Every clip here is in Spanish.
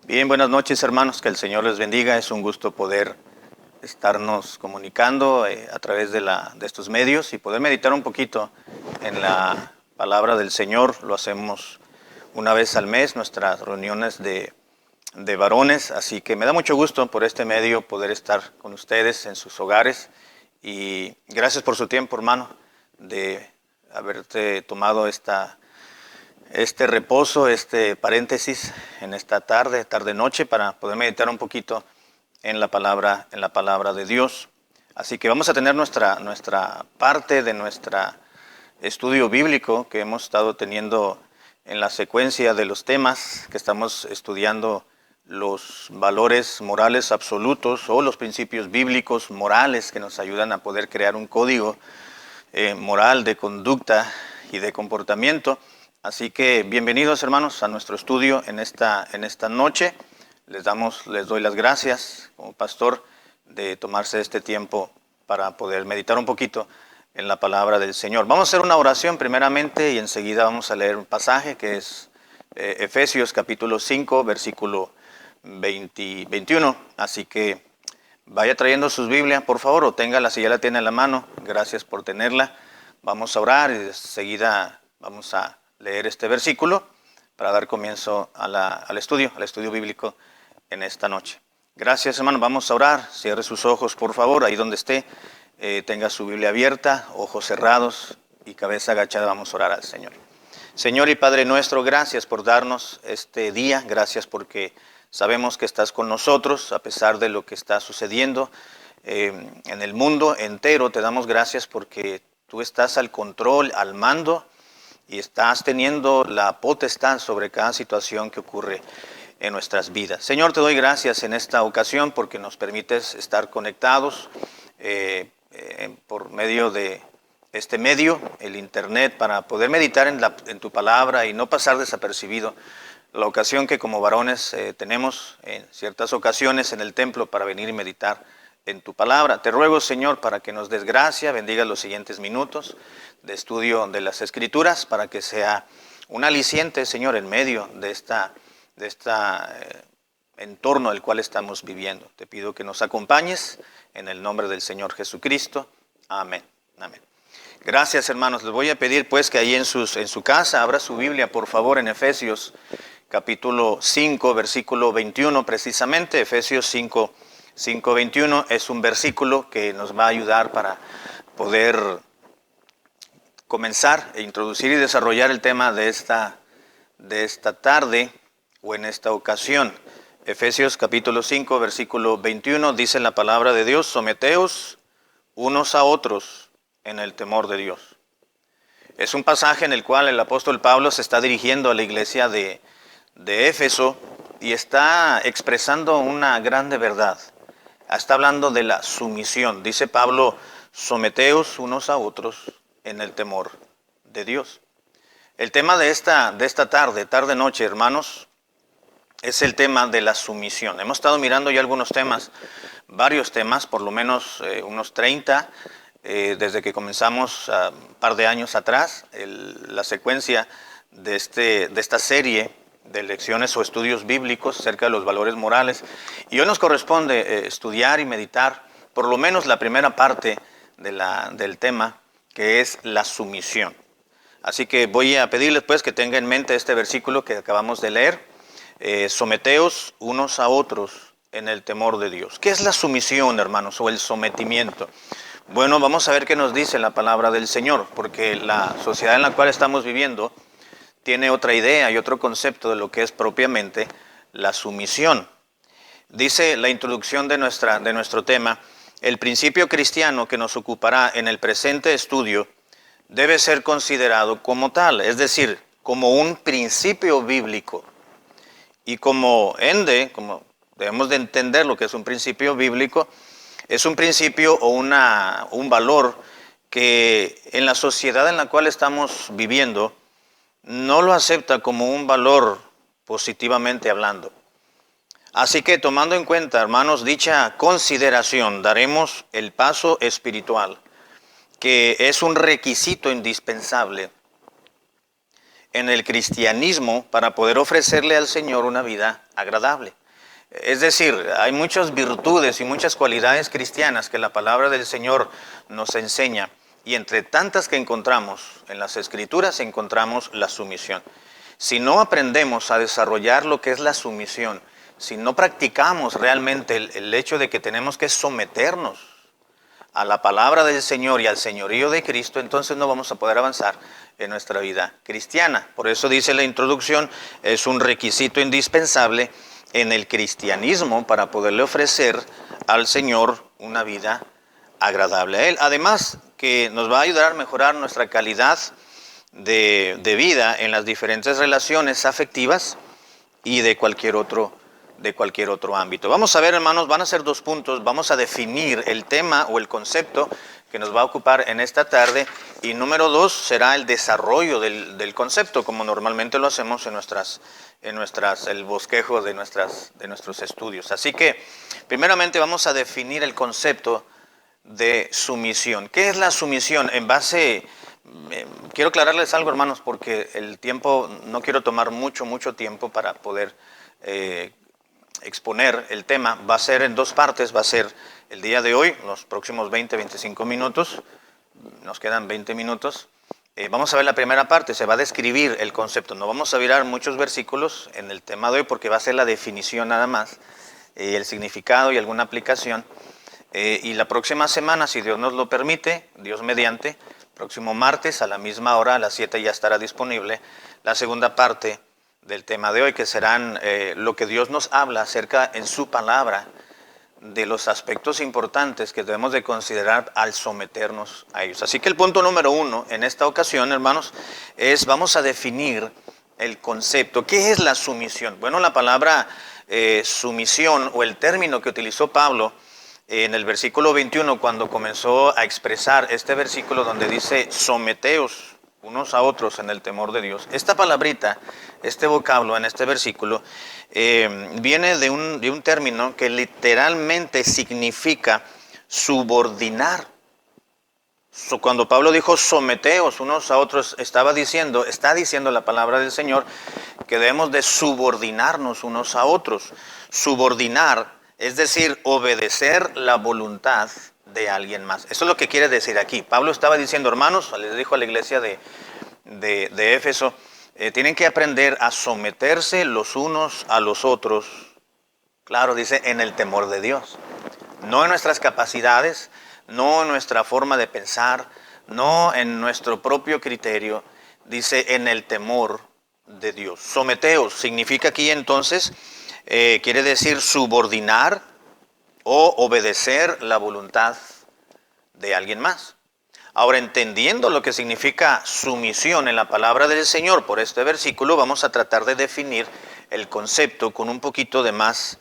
Bien, buenas noches hermanos, que el Señor les bendiga. Es un gusto poder estarnos comunicando a través de estos medios y poder meditar un poquito en la palabra del Señor. Lo hacemos una vez al mes, nuestras reuniones de varones, así que me da mucho gusto por este medio poder estar con ustedes en sus hogares y gracias por su tiempo, hermano, de haberte tomado este reposo, este paréntesis en esta tarde-noche para poder meditar un poquito en la palabra de Dios. Así que vamos a tener nuestra parte de nuestro estudio bíblico que hemos estado teniendo en la secuencia de los temas que estamos estudiando, los valores morales absolutos o los principios bíblicos morales que nos ayudan a poder crear un código moral de conducta y de comportamiento. Así que bienvenidos hermanos a nuestro estudio en esta noche. Les doy las gracias como pastor de tomarse este tiempo para poder meditar un poquito en la palabra del Señor. Vamos a hacer una oración primeramente y enseguida vamos a leer un pasaje que es Efesios capítulo 5, versículo 21. Así que vaya trayendo sus Biblias, por favor, o téngala si ya la tiene en la mano. Gracias por tenerla. Vamos a orar y enseguida vamos a leer este versículo para dar comienzo al estudio bíblico en esta noche. Gracias, hermano. Vamos a orar. Cierre sus ojos, por favor, ahí donde esté. Tenga su Biblia abierta, ojos cerrados y cabeza agachada. Vamos a orar al Señor. Señor y Padre nuestro, gracias por darnos este día. Gracias porque sabemos que estás con nosotros a pesar de lo que está sucediendo en el mundo entero. Te damos gracias porque tú estás al control, al mando, y estás teniendo la potestad sobre cada situación que ocurre en nuestras vidas. Señor, te doy gracias en esta ocasión porque nos permites estar conectados por medio de este medio, el internet, para poder meditar en tu palabra y no pasar desapercibido la ocasión que como varones tenemos en ciertas ocasiones en el templo para venir y meditar en tu palabra. Te ruego, Señor, para que nos des gracia, bendiga los siguientes minutos de estudio de las Escrituras, para que sea un aliciente, Señor, en medio de esta entorno del cual estamos viviendo. Te pido que nos acompañes en el nombre del Señor Jesucristo. Amén. Amén. Gracias, hermanos. Les voy a pedir pues que ahí en su casa abra su Biblia, por favor, en Efesios capítulo 5, versículo 21, precisamente. Efesios 5, 21 es un versículo que nos va a ayudar para poder comenzar e introducir y desarrollar el tema de esta tarde o en esta ocasión. Efesios capítulo 5, versículo 21 dice la palabra de Dios: someteos unos a otros en el temor de Dios. Es un pasaje en el cual el apóstol Pablo se está dirigiendo a la iglesia de Éfeso y está expresando una grande verdad. Está hablando de la sumisión. Dice Pablo: someteos unos a otros en el temor de Dios. El tema de esta tarde-noche, hermanos, es el tema de la sumisión. Hemos estado mirando ya algunos temas, varios temas, por lo menos unos 30, desde que comenzamos un par de años atrás, la secuencia de esta serie de lecciones o estudios bíblicos acerca de los valores morales. Y hoy nos corresponde estudiar y meditar por lo menos la primera parte del tema, que es la sumisión. Así que voy a pedirles pues que tenga en mente este versículo que acabamos de leer: someteos unos a otros en el temor de Dios. ¿Qué es la sumisión, hermanos, o el sometimiento? Bueno, vamos a ver qué nos dice la palabra del Señor, porque la sociedad en la cual estamos viviendo tiene otra idea y otro concepto de lo que es propiamente la sumisión. Dice la introducción de nuestro tema: el principio cristiano que nos ocupará en el presente estudio debe ser considerado como tal, es decir, como un principio bíblico. Y como debemos de entender lo que es un principio bíblico, es un principio o un valor que en la sociedad en la cual estamos viviendo no lo acepta como un valor positivamente hablando. Así que tomando en cuenta, hermanos, dicha consideración, daremos el paso espiritual, que es un requisito indispensable en el cristianismo para poder ofrecerle al Señor una vida agradable. Es decir, hay muchas virtudes y muchas cualidades cristianas que la palabra del Señor nos enseña, y entre tantas que encontramos en las Escrituras encontramos la sumisión. Si no aprendemos a desarrollar lo que es la sumisión, si no practicamos realmente el hecho de que tenemos que someternos a la palabra del Señor y al señorío de Cristo, entonces no vamos a poder avanzar en nuestra vida cristiana. Por eso dice la introducción, es un requisito indispensable en el cristianismo para poderle ofrecer al Señor una vida agradable a Él. Además, que nos va a ayudar a mejorar nuestra calidad de vida en las diferentes relaciones afectivas y de cualquier otro ámbito. Vamos a ver, hermanos, van a ser 2 puntos. Vamos a definir el tema o el concepto que nos va a ocupar en esta tarde, y número 2 será el desarrollo del concepto, como normalmente lo hacemos el bosquejo de nuestros estudios. Así que, primeramente vamos a definir el concepto de sumisión. ¿Qué es la sumisión? Quiero aclararles algo, hermanos, porque el tiempo, no quiero tomar mucho tiempo para poder exponer el tema. Va a ser en 2 partes, va a ser el día de hoy, los próximos 20-25 minutos, nos quedan 20 minutos. Vamos a ver la primera parte, se va a describir el concepto. No vamos a mirar muchos versículos en el tema de hoy porque va a ser la definición nada más, el significado y alguna aplicación. Y la próxima semana, si Dios nos lo permite, Dios mediante, próximo martes a la misma hora, a las 7 ya estará disponible la segunda parte del tema de hoy, que serán lo que Dios nos habla acerca en su palabra de los aspectos importantes que debemos de considerar al someternos a ellos. Así que el punto número 1 en esta ocasión, hermanos, vamos a definir el concepto. ¿Qué es la sumisión? Bueno, la palabra sumisión, o el término que utilizó Pablo en el versículo 21, cuando comenzó a expresar este versículo donde dice someteos unos a otros en el temor de Dios. Esta palabrita, este vocablo en este versículo, viene de un término que literalmente significa subordinar. Cuando Pablo dijo someteos unos a otros, está diciendo la palabra del Señor que debemos de subordinarnos unos a otros. Subordinar, es decir, obedecer la voluntad de alguien más. Eso es lo que quiere decir aquí. Pablo estaba diciendo, hermanos, les dijo a la iglesia de Éfeso, tienen que aprender a someterse los unos a los otros. Claro, dice, en el temor de Dios. No en nuestras capacidades, no en nuestra forma de pensar, no en nuestro propio criterio. Dice, en el temor de Dios. Someteos significa aquí entonces, quiere decir subordinar o obedecer la voluntad de alguien más. Ahora, entendiendo lo que significa sumisión en la palabra del Señor por este versículo, vamos a tratar de definir el concepto con un poquito de más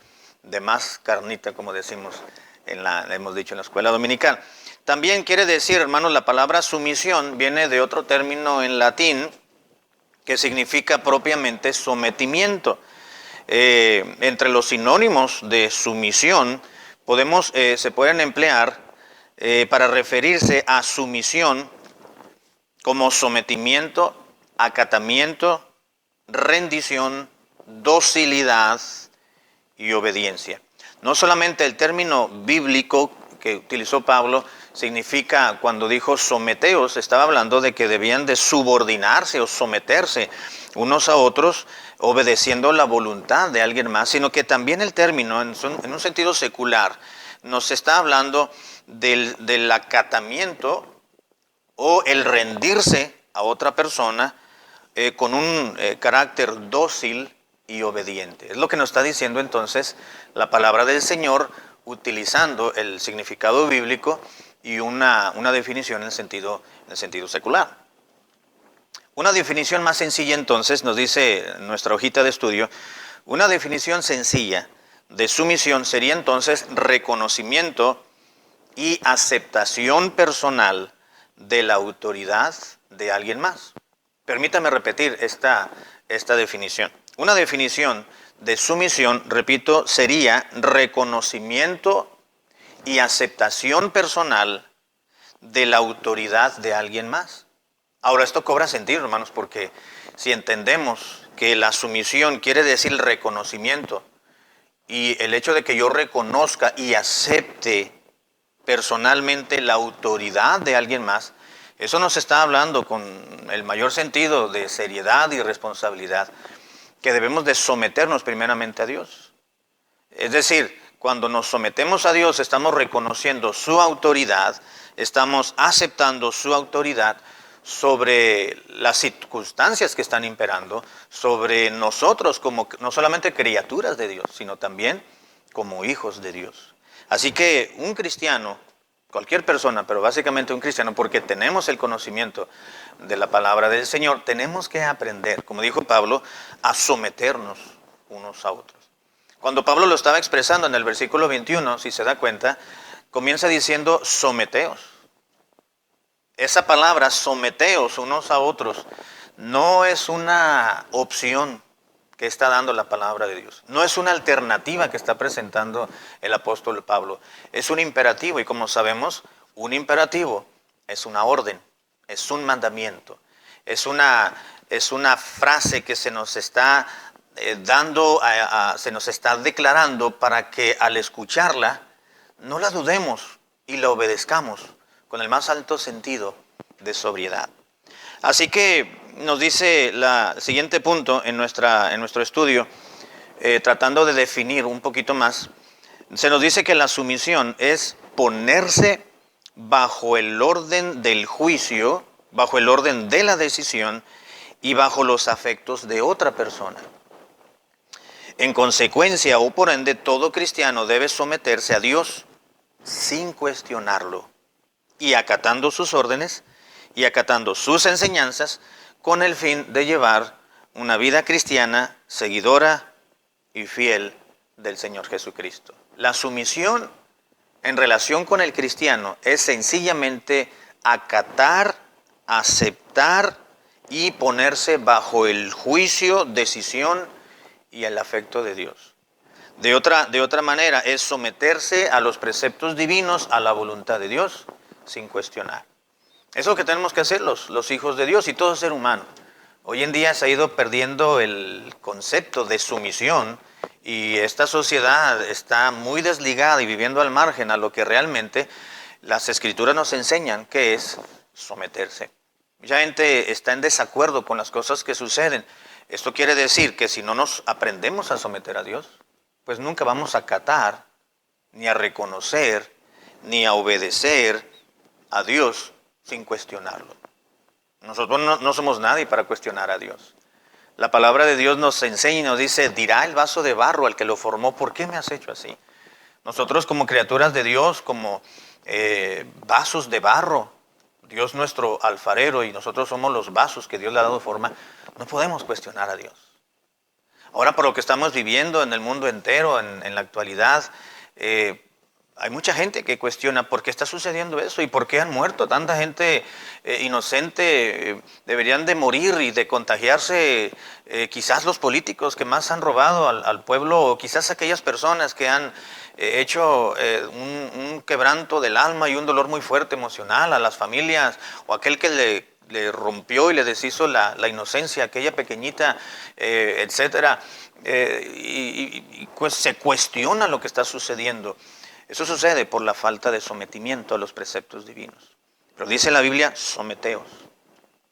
carnita, como decimos hemos dicho en la escuela dominical. También quiere decir, hermanos, la palabra sumisión viene de otro término en latín que significa propiamente sometimiento. Entre los sinónimos de sumisión se pueden emplear para referirse a sumisión como sometimiento, acatamiento, rendición, docilidad y obediencia. No solamente el término bíblico que utilizó Pablo significa, cuando dijo someteos, estaba hablando de que debían de subordinarse o someterse unos a otros, obedeciendo la voluntad de alguien más, sino que también el término, en un sentido secular, nos está hablando del acatamiento o el rendirse a otra persona con un carácter dócil y obediente. Es lo que nos está diciendo entonces la palabra del Señor, utilizando el significado bíblico y una definición en el sentido secular. Una definición más sencilla entonces, nos dice nuestra hojita de estudio, una definición sencilla de sumisión sería entonces reconocimiento y aceptación personal de la autoridad de alguien más. Permítame repetir esta definición. Una definición de sumisión, repito, sería reconocimiento y aceptación personal de la autoridad de alguien más. Ahora, esto cobra sentido, hermanos, porque si entendemos que la sumisión quiere decir el reconocimiento y el hecho de que yo reconozca y acepte personalmente la autoridad de alguien más, eso nos está hablando con el mayor sentido de seriedad y responsabilidad, que debemos de someternos primeramente a Dios. Es decir, cuando nos sometemos a Dios, estamos reconociendo su autoridad, estamos aceptando su autoridad sobre las circunstancias que están imperando, sobre nosotros como no solamente criaturas de Dios, sino también como hijos de Dios. Así que un cristiano, cualquier persona, pero básicamente un cristiano, porque tenemos el conocimiento de la palabra del Señor, tenemos que aprender, como dijo Pablo, a someternos unos a otros. Cuando Pablo lo estaba expresando en el versículo 21, si se da cuenta, comienza diciendo someteos. Esa palabra someteos unos a otros no es una opción que está dando la palabra de Dios. No es una alternativa que está presentando el apóstol Pablo. Es un imperativo y como sabemos, un imperativo es una orden, es un mandamiento, es una frase que se nos está se nos está declarando para que al escucharla no la dudemos y la obedezcamos con el más alto sentido de sobriedad. Así que nos dice el siguiente punto en nuestro estudio, tratando de definir un poquito más, se nos dice que la sumisión es ponerse bajo el orden del juicio, bajo el orden de la decisión y bajo los afectos de otra persona. En consecuencia, o por ende, todo cristiano debe someterse a Dios sin cuestionarlo y acatando sus órdenes y acatando sus enseñanzas con el fin de llevar una vida cristiana seguidora y fiel del Señor Jesucristo. La sumisión en relación con el cristiano es sencillamente acatar, aceptar y ponerse bajo el juicio, decisión y el afecto de Dios. De otra manera es someterse a los preceptos divinos, a la voluntad de Dios, sin cuestionar. Eso es lo que tenemos que hacer los hijos de Dios y todo ser humano. Hoy en día se ha ido perdiendo el concepto de sumisión y esta sociedad está muy desligada y viviendo al margen a lo que realmente las escrituras nos enseñan que es someterse. Mucha gente está en desacuerdo con las cosas que suceden. Esto quiere decir que si no nos aprendemos a someter a Dios, pues nunca vamos a acatar, ni a reconocer, ni a obedecer a Dios sin cuestionarlo. Nosotros no somos nadie para cuestionar a Dios. La palabra de Dios nos enseña y nos dice, dirá el vaso de barro al que lo formó, ¿por qué me has hecho así? Nosotros como criaturas de Dios, como vasos de barro, Dios nuestro alfarero y nosotros somos los vasos que Dios le ha dado forma, no podemos cuestionar a Dios. Ahora por lo que estamos viviendo en el mundo entero, en la actualidad, hay mucha gente que cuestiona por qué está sucediendo eso y por qué han muerto tanta gente inocente. Deberían de morir y de contagiarse quizás los políticos que más han robado al pueblo o quizás aquellas personas que han hecho un quebranto del alma y un dolor muy fuerte emocional a las familias o aquel que le rompió y le deshizo la inocencia, aquella pequeñita, etcétera. Pues se cuestiona lo que está sucediendo. Eso sucede por la falta de sometimiento a los preceptos divinos. Pero dice la Biblia, someteos.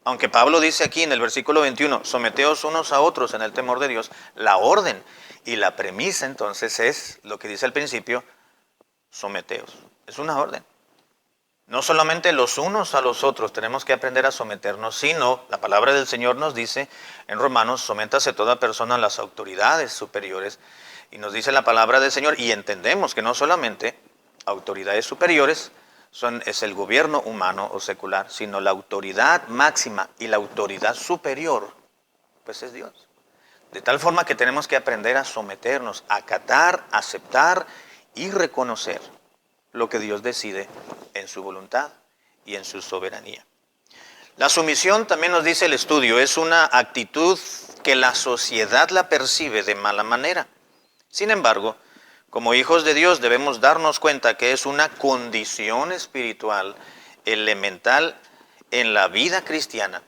Aunque Pablo dice aquí en el versículo 21, someteos unos a otros en el temor de Dios, la orden y la premisa entonces es, lo que dice al principio, someteos. Es una orden. No solamente los unos a los otros tenemos que aprender a someternos, sino la palabra del Señor nos dice en Romanos, sométase toda persona a las autoridades superiores. Y nos dice la palabra del Señor, y entendemos que no solamente autoridades superiores es el gobierno humano o secular, sino la autoridad máxima y la autoridad superior, pues es Dios. De tal forma que tenemos que aprender a someternos, a acatar, aceptar y reconocer lo que Dios decide en su voluntad y en su soberanía. La sumisión, también nos dice el estudio, es una actitud que la sociedad la percibe de mala manera. Sin embargo, como hijos de Dios debemos darnos cuenta que es una condición espiritual elemental en la vida cristiana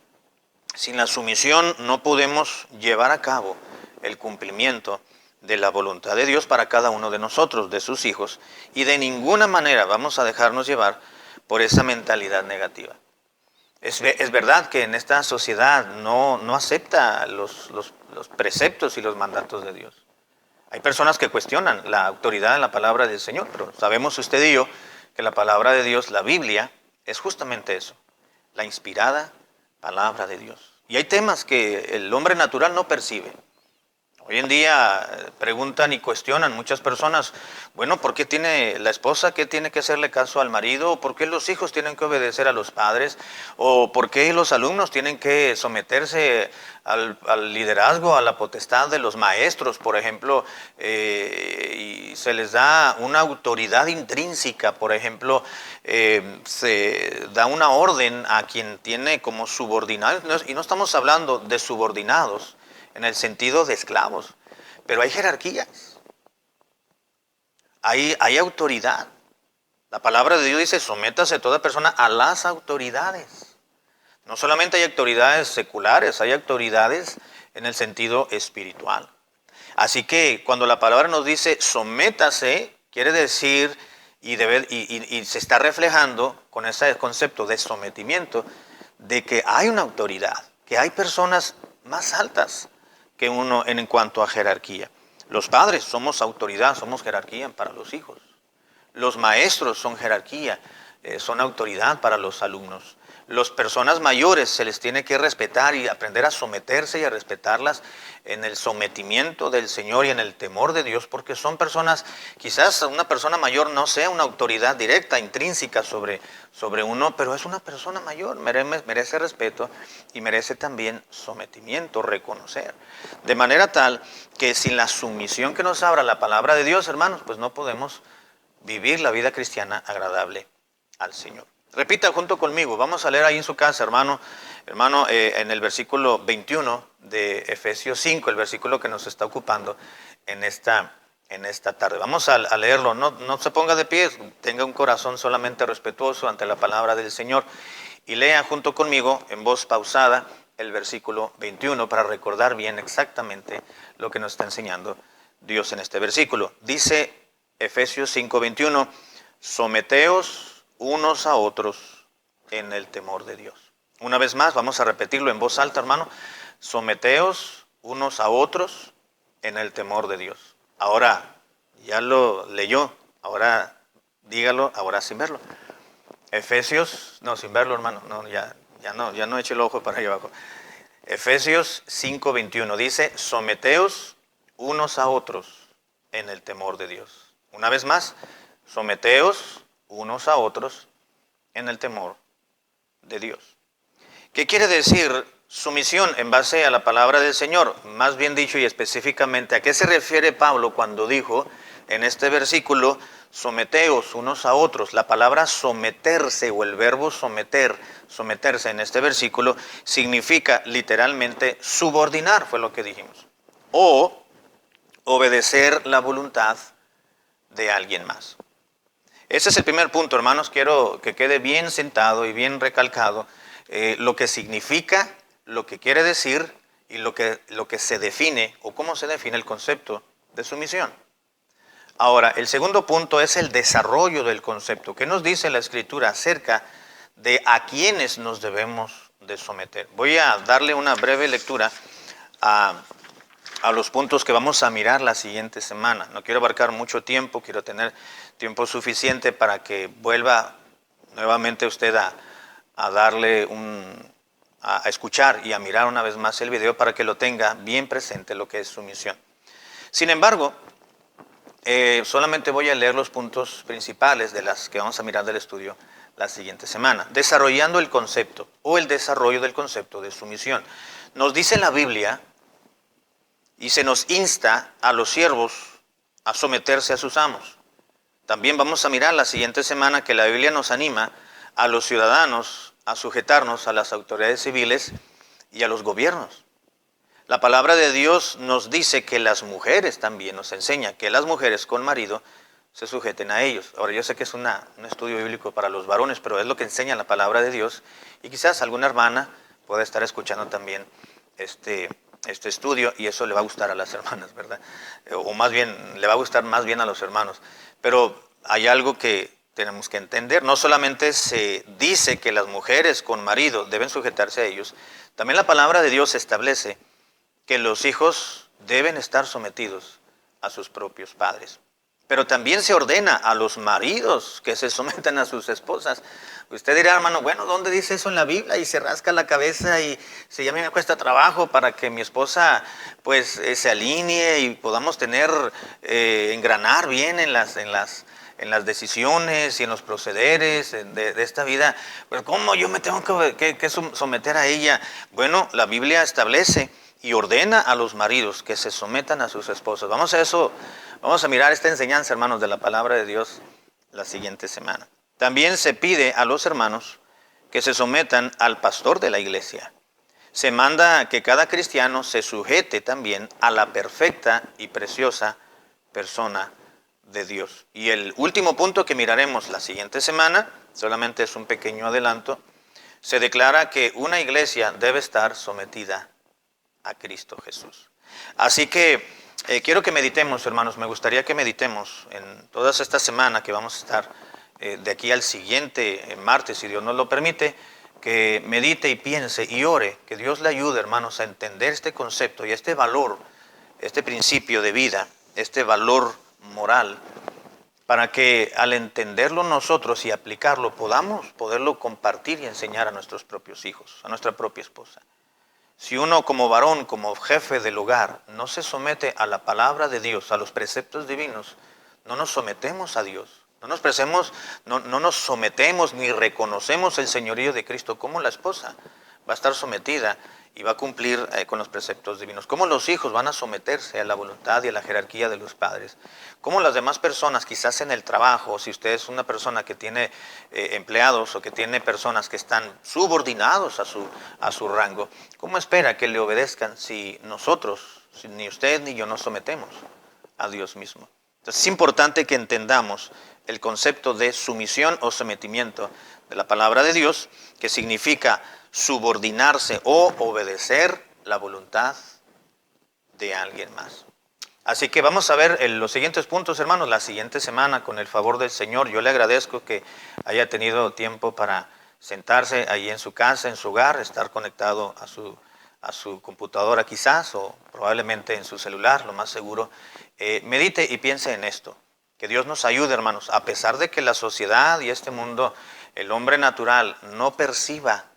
Sin la sumisión no podemos llevar a cabo el cumplimiento de la voluntad de Dios para cada uno de nosotros, de sus hijos, y de ninguna manera vamos a dejarnos llevar por esa mentalidad negativa. Es verdad que en esta sociedad no acepta los preceptos y los mandatos de Dios. Hay personas que cuestionan la autoridad de la palabra del Señor, pero sabemos usted y yo que la palabra de Dios, la Biblia, es justamente eso, la inspirada palabra de Dios. Y hay temas que el hombre natural no percibe. Hoy en día preguntan y cuestionan muchas personas, bueno, ¿por qué tiene la esposa que tiene que hacerle caso al marido? ¿O por qué los hijos tienen que obedecer a los padres? ¿O por qué los alumnos tienen que someterse al liderazgo, a la potestad de los maestros, por ejemplo? Y se les da una autoridad intrínseca, por ejemplo, se da una orden a quien tiene como subordinados, y no estamos hablando de subordinados, en el sentido de esclavos, pero hay jerarquías, hay autoridad. La palabra de Dios dice, sométase toda persona a las autoridades. No solamente hay autoridades seculares, hay autoridades en el sentido espiritual. Así que cuando la palabra nos dice sométase, quiere decir y se está reflejando con ese concepto de sometimiento, de que hay una autoridad, que hay personas más altas que uno en cuanto a jerarquía. Los padres somos autoridad, somos jerarquía para los hijos. Los maestros son jerarquía, son autoridad para los alumnos. Las personas mayores se les tiene que respetar y aprender a someterse y a respetarlas en el sometimiento del Señor y en el temor de Dios, porque son personas, quizás una persona mayor no sea una autoridad directa, intrínseca sobre uno, pero es una persona mayor, merece respeto y merece también sometimiento, reconocer. De manera tal que sin la sumisión que nos abra la palabra de Dios, hermanos, pues no podemos vivir la vida cristiana agradable al Señor. Repita junto conmigo, vamos a leer ahí en su casa, hermano, en el versículo 21 de Efesios 5, el versículo que nos está ocupando en esta tarde. Vamos a leerlo, no se ponga de pie, tenga un corazón solamente respetuoso ante la palabra del Señor y lea junto conmigo en voz pausada el versículo 21 para recordar bien exactamente lo que nos está enseñando Dios en este versículo. Dice Efesios 5:21, someteos unos a otros en el temor de Dios. Una vez más, vamos a repetirlo en voz alta, hermano. Someteos unos a otros en el temor de Dios. Ahora, ya lo leyó, ahora dígalo, ahora sin verlo. Efesios, no, sin verlo, hermano, no, ya no eche el ojo para allá abajo. Efesios 5:21 dice, someteos unos a otros en el temor de Dios. Una vez más, someteos unos a otros en el temor de Dios. ¿Qué quiere decir sumisión en base a la palabra del Señor? Más bien dicho y específicamente, ¿a qué se refiere Pablo cuando dijo en este versículo, someteos unos a otros? La palabra someterse o el verbo someterse en este versículo significa literalmente subordinar, fue lo que dijimos, o obedecer la voluntad de alguien más. Ese es el primer punto, hermanos. Quiero que quede bien sentado y bien recalcado lo que significa, lo que quiere decir y lo que se define o cómo se define el concepto de sumisión. Ahora, el segundo punto es el desarrollo del concepto. ¿Qué nos dice la Escritura acerca de a quiénes nos debemos de someter? Voy a darle una breve lectura a los puntos que vamos a mirar la siguiente semana. No quiero abarcar mucho tiempo, quiero tener tiempo suficiente para que vuelva nuevamente usted a darle a escuchar y a mirar una vez más el video para que lo tenga bien presente lo que es sumisión. Sin embargo, solamente voy a leer los puntos principales de las que vamos a mirar del estudio la siguiente semana. Desarrollando el concepto o el desarrollo del concepto de sumisión. Nos dice la Biblia y se nos insta a los siervos a someterse a sus amos. También vamos a mirar la siguiente semana que la Biblia nos anima a los ciudadanos a sujetarnos a las autoridades civiles y a los gobiernos. La palabra de Dios nos dice que las mujeres también nos enseña que las mujeres con marido se sujeten a ellos. Ahora yo sé que es un estudio bíblico para los varones, pero es lo que enseña la palabra de Dios y quizás alguna hermana pueda estar escuchando también este estudio, y eso le va a gustar a las hermanas, ¿verdad? O más bien, le va a gustar más bien a los hermanos. Pero hay algo que tenemos que entender. No solamente se dice que las mujeres con marido deben sujetarse a ellos, también la palabra de Dios establece que los hijos deben estar sometidos a sus propios padres. Pero también se ordena a los maridos que se sometan a sus esposas. Usted dirá, hermano, bueno, ¿dónde dice eso en la Biblia? Y se rasca la cabeza y si a mí me cuesta trabajo para que mi esposa pues se alinee y podamos tener, engranar bien en las decisiones y en los procederes de esta vida. Pero ¿cómo yo me tengo que someter a ella? Bueno, la Biblia establece y ordena a los maridos que se sometan a sus esposas. Vamos a mirar esta enseñanza, hermanos, de la palabra de Dios la siguiente semana. También se pide a los hermanos que se sometan al pastor de la iglesia. Se manda que cada cristiano se sujete también a la perfecta y preciosa persona de Dios. Y el último punto que miraremos la siguiente semana, solamente es un pequeño adelanto, se declara que una iglesia debe estar sometida a Cristo Jesús. Así que quiero que meditemos, hermanos, me gustaría que meditemos en toda esta semana que vamos a estar de aquí al siguiente martes, si Dios nos lo permite, que medite y piense y ore, que Dios le ayude, hermanos, a entender este concepto y este valor, este principio de vida, este valor moral, para que al entenderlo nosotros y aplicarlo podamos poderlo compartir y enseñar a nuestros propios hijos, a nuestra propia esposa. Si uno como varón, como jefe del hogar, no se somete a la palabra de Dios, a los preceptos divinos, no nos sometemos a Dios. No nos sometemos ni reconocemos el señorío de Cristo. Como la esposa va a estar sometida y va a cumplir con los preceptos divinos. Como los hijos van a someterse a la voluntad y a la jerarquía de los padres. Como las demás personas, quizás en el trabajo, si usted es una persona que tiene empleados o que tiene personas que están subordinados a su rango, ¿cómo espera que le obedezcan si nosotros, si ni usted ni yo nos sometemos a Dios mismo? Entonces es importante que entendamos el concepto de sumisión o sometimiento de la palabra de Dios, que significa subordinarse o obedecer la voluntad de alguien más. Así que vamos a ver los siguientes puntos, hermanos, la siguiente semana, con el favor del Señor. Yo le agradezco que haya tenido tiempo para sentarse ahí en su casa, en su hogar, estar conectado a su computadora quizás, o probablemente en su celular, lo más seguro. Medite y piense en esto. Que Dios nos ayude, hermanos, a pesar de que la sociedad y este mundo, el hombre natural, no perciba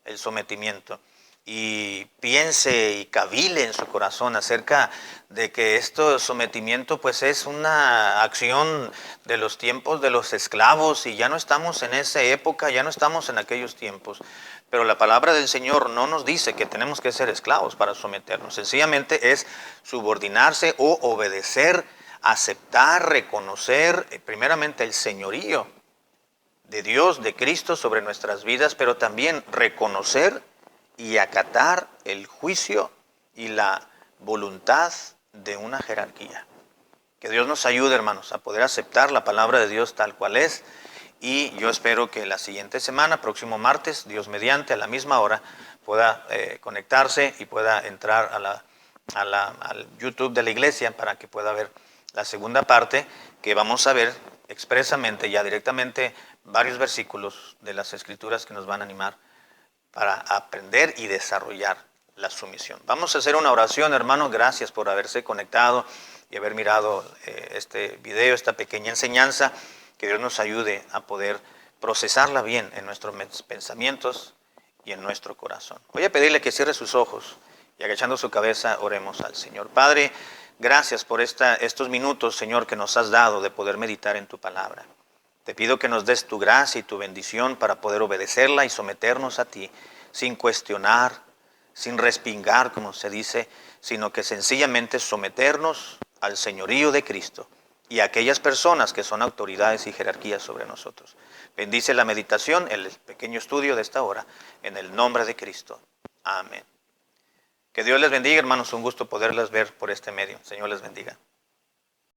el sometimiento, y piense y cavile en su corazón acerca de que este sometimiento pues es una acción de los tiempos de los esclavos, y ya no estamos en esa época, ya no estamos en aquellos tiempos. Pero la palabra del Señor no nos dice que tenemos que ser esclavos para someternos, sencillamente es subordinarse o obedecer, aceptar, reconocer primeramente el señorío de Dios, de Cristo sobre nuestras vidas, pero también reconocer y acatar el juicio y la voluntad de una jerarquía. Que Dios nos ayude, hermanos, a poder aceptar la palabra de Dios tal cual es, y yo espero que la siguiente semana, próximo martes, Dios mediante, a la misma hora, pueda conectarse y pueda entrar al YouTube de la iglesia para que pueda ver la segunda parte, que vamos a ver expresamente, ya directamente, varios versículos de las Escrituras que nos van a animar para aprender y desarrollar la sumisión. Vamos a hacer una oración, hermano. Gracias por haberse conectado y haber mirado este video, esta pequeña enseñanza. Que Dios nos ayude a poder procesarla bien en nuestros pensamientos y en nuestro corazón. Voy a pedirle que cierre sus ojos y, agachando su cabeza, oremos al Señor. Padre, gracias por estos minutos, Señor, que nos has dado de poder meditar en tu palabra. Te pido que nos des tu gracia y tu bendición para poder obedecerla y someternos a ti sin cuestionar, sin respingar, como se dice, sino que sencillamente someternos al señorío de Cristo y a aquellas personas que son autoridades y jerarquías sobre nosotros. Bendice la meditación, el pequeño estudio de esta hora, en el nombre de Cristo. Amén. Que Dios les bendiga, hermanos. Un gusto poderlas ver por este medio. Señor les bendiga.